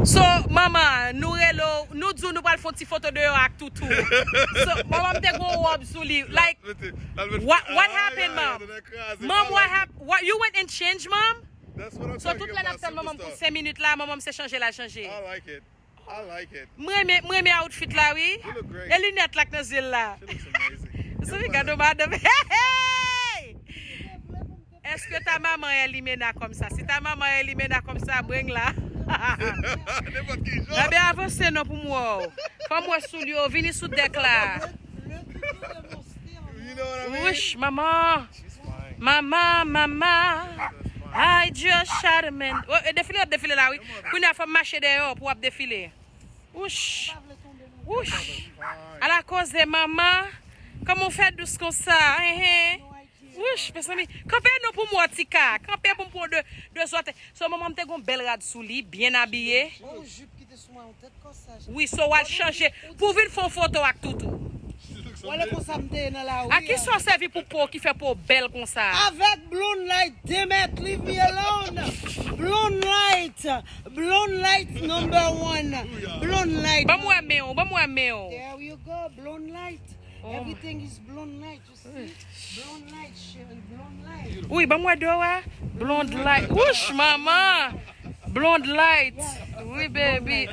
So, maman, nous disons nous pas faire une photo de avec tout. So, maman te go up suli. Like, what happened, mom? Mom, what you went and changed, mom? That's what I'm So, toute la naftal maman pour 5 minutes là, maman s'est changé la changer. I like it. I like it. Moi mes outfit là, oui. You look great. Et lunettes là dans zil là. She looks amazing. So, regarde madame. Hey! Est-ce que ta maman est éliminée comme ça? Si ta maman est éliminée comme ça, bring là. N'importe qui La bien avancé non pour moi. Faut moi sous lui, venez sous deck là. You know what I mean? Wesh, maman. She's fine. Maman. I just shot a man. Oh, défilé là, oui. Qu'on a fait marcher dehors pour défiler. Ouch. Ouch. À la cause de maman, comment on fait douce comme ça? Ouch, mes amis. Campé nous pour moi, tika. Campé pour moi deux autres. So, maman, t'es une belle rade sous lit, bien habillée. Oui, so, on va changer. Pour venir faire une photo avec tout. À qui sont servi pour qui fait pour belle comme ça? Avec blonde light, damn it, leave me alone. Blonde light number 1. Blonde light. Ba moi méon. There you go, blonde light. Everything is blonde light, you see? Blonde light, Sherry, blonde light. Oui, ba moi doa. Blonde light. Whoosh, maman. Blonde light. Oui, baby.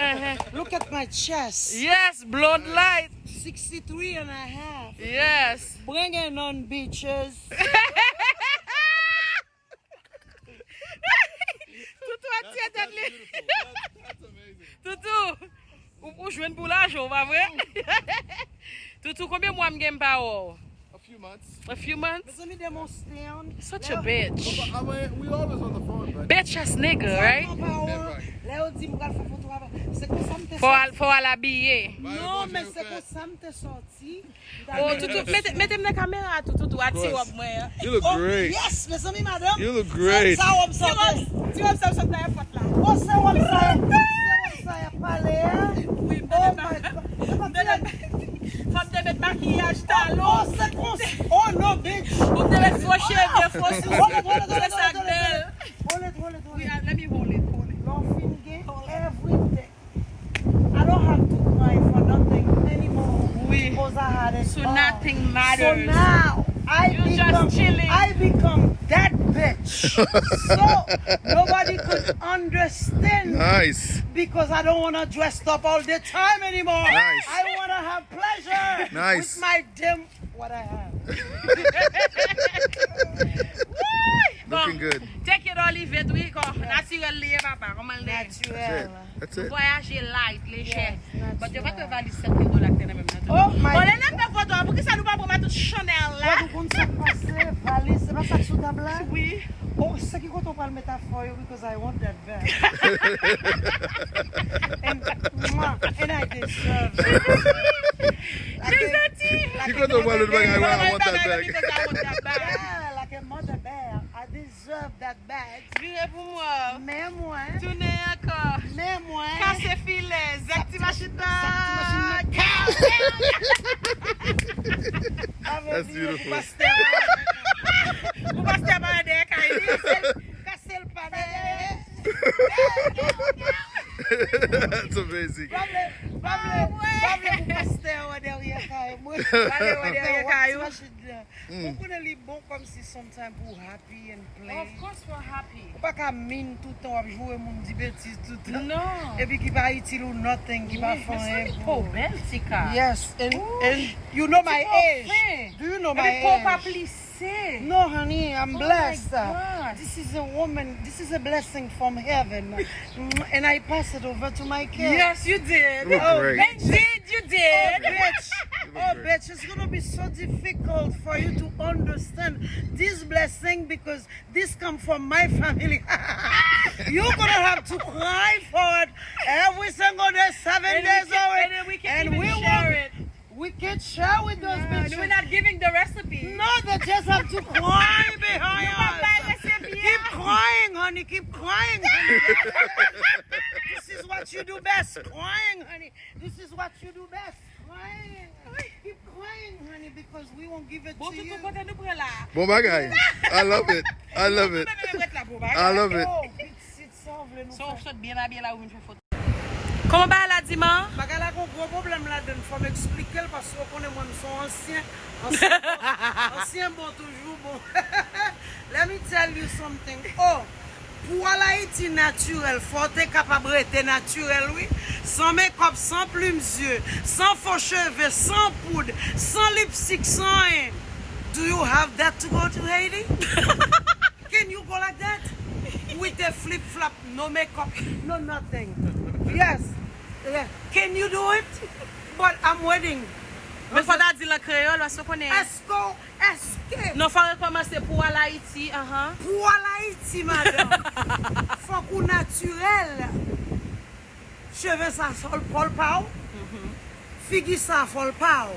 Look at my chest. Yes, blonde light. 63 and a half. Yes. Bring it on, bitches. Toutou a tiè tèt li. That's amazing. Toutou. Ou jwen pou l'argent, pas vrai? Toutou, combien mois m'gem pa ou? A few months. A few months? Let me demonstrate. Such a bitch. I mean, we always on the phone, but Bitch ass nigga, right? Léo dit m'gal faire photo avec. C'est comme ça m'te Faut aller habiller. Non, mais c'est comme ça m'te sorti. Oh, Toutou, mettez la caméra, Toutou, attire course. moi. you look great. Yes, mes amis, madame. You look great. Ça on sorti. Tu vas ça sortir la photo là. Oh, c'est on ça y parler. Oui, Oh madame. my God. Faut te mettre maquillage talon. Oh, c'est comme oh no, bitch. Faut te mettre faux cheveux, faux sourcils. Hold it. sac belle. Oui, let me hold it. Laughing gay every day. I don't have to cry for nothing anymore. Oui. Because I had it So all. nothing So matters. now You're just chilling. I become that bitch. So nobody could understand Nice. because I don't want to dress up all the time anymore. Nice. I want to have pleasure Nice. with my damn what I have. Looking good. Take it or leave it, oui, quoi. Naturel, lié, papa. Comment le Naturel. That's it. voyager light, léger. Yes, Mais tu vas te naturel. valiser 7 € là, que tu as même Oh my on est là pour photo, pour que ça nous va pour mettre tout Chanel là. Vous comprenez ça passer, valise, c'est pas ça sous ta blague? Oui. Oh, c'est qui quand on parle métaphore, because I want that bag. and I deserve it. She's a thief. She got the wallet bag. I want that bag. Yeah, like a mother bear. I deserve that bag. Virez pour moi. Mais moi, Tournez encore. mais moi. Cassez filet. Zakti machine. That's beautiful. Vous passez à ma deck. Casser le palais. That's amazing. Vous connaissez les bons comme si sometimes pour happy and play. Of course we're happy. Pas qu'à mine tout le temps, jouer mon dit bêtise tout le temps. Non. Et puis qui va utile ou nothing, qui va faire Mais un c'est pas belle, Tika. Yes, and you know my age. Do you know my Mais faut pas age? plisser. No, honey, I'm blessed. God. This is a woman, this is a blessing from heaven. And I pass it over to my kids. Yes, you did. You look great. Indeed, you Oh, did. bitch. You look Oh, great. bitch, it's going to be so difficult for you to understand this blessing because this comes from my family. You're going to have to cry for it every single day, 7 days a week. And then we can even share it. We can share with those bitches. We're not giving the recipe. No, they just have to cry behind You want my us. recipe? Keep crying, honey. Keep crying, honey. This is what you do best. Crying, honey. This is what you do best. Crying. Keep crying, honey, because we won't give it Bon, to tout you. le monde nous prend là. Bon bagay. I love it. I love it. I love it. Oh, it's so So, je suis bien habillée là où je fais photo. Comment va la dimanche? Bagay la kon gros problème là-dedans. Faut m'expliquer parce que connaît moi son ancien. Ancien bon toujours bon. Let me tell you something. Oh, pour Haïti naturel, faut être capable d'être naturel, oui. Sans make-up, sans plumes yeux, sans faux cheveux, sans poudre, sans lipstick, sans rien. Do you have that to go to Haiti? Can you go like that? With a flip-flop, no makeup, no nothing. Yes. Yeah. Can you do it? But I'm waiting. Mais faut dire le créole parce qu'on est. Est-ce que Non, faut recommencer pour Haïti, pour Haïti, madame, faut qu'on naturel. Cheveux ça sol Paul Pau. Figure ça Paul Pau.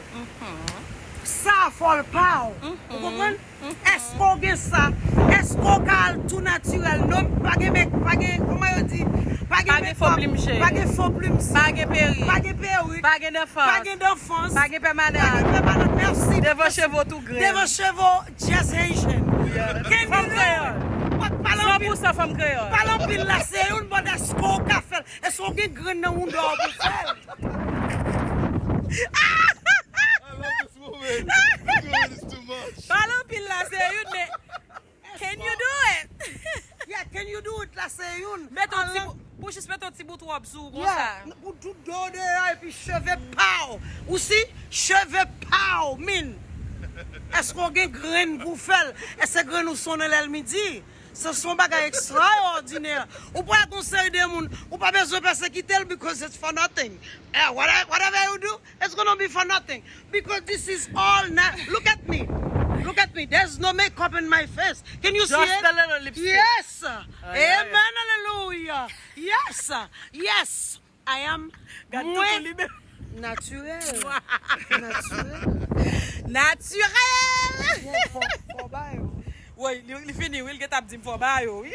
Ça Paul Pau. Vous comprenez? Est-ce qu'on gagne ça? Est-ce qu'on gagne tout naturel? Non, pas de comment on dit? Pas de faux plumes, pas de perruque, pas de perruque, pas d'enfance, pas de permanente. Merci. De vos chevaux tout gris. De vos chevaux just Haitian. Femme créole. 100% femme créole. Parlons pile là, c'est une bonne esco café. Est-ce qu'on gagne grain dans un dehors pour faire? I love this woman. This woman is too much. Parlons pile là, c'est une, mais can you do it? Yeah, can you do it là, c'est une. Mets ton petit pour juste mettre ton petit bout de robe sous comme ça. Yeah, pour tout dos dehors et puis cheveux pau. Aussi, cheveux pau, mine. Est-ce qu'on gagne grain pour faire? Est-ce que grain nous sonne le midi? Ce sont des bagages extraordinaires. Ou pas conseiller des gens, ou pas besoin de persécuter because it's for nothing. Whatever you do, it's going to be for nothing. Because this is all look at me. Look at me. There's no makeup in my face. Can you see Just it? a little lipstick. Yes. Amen. Hallelujah. Yes. Yes. I am naturel. Naturel. For bio. Oui, il finit, il get up, dit for bio, oui.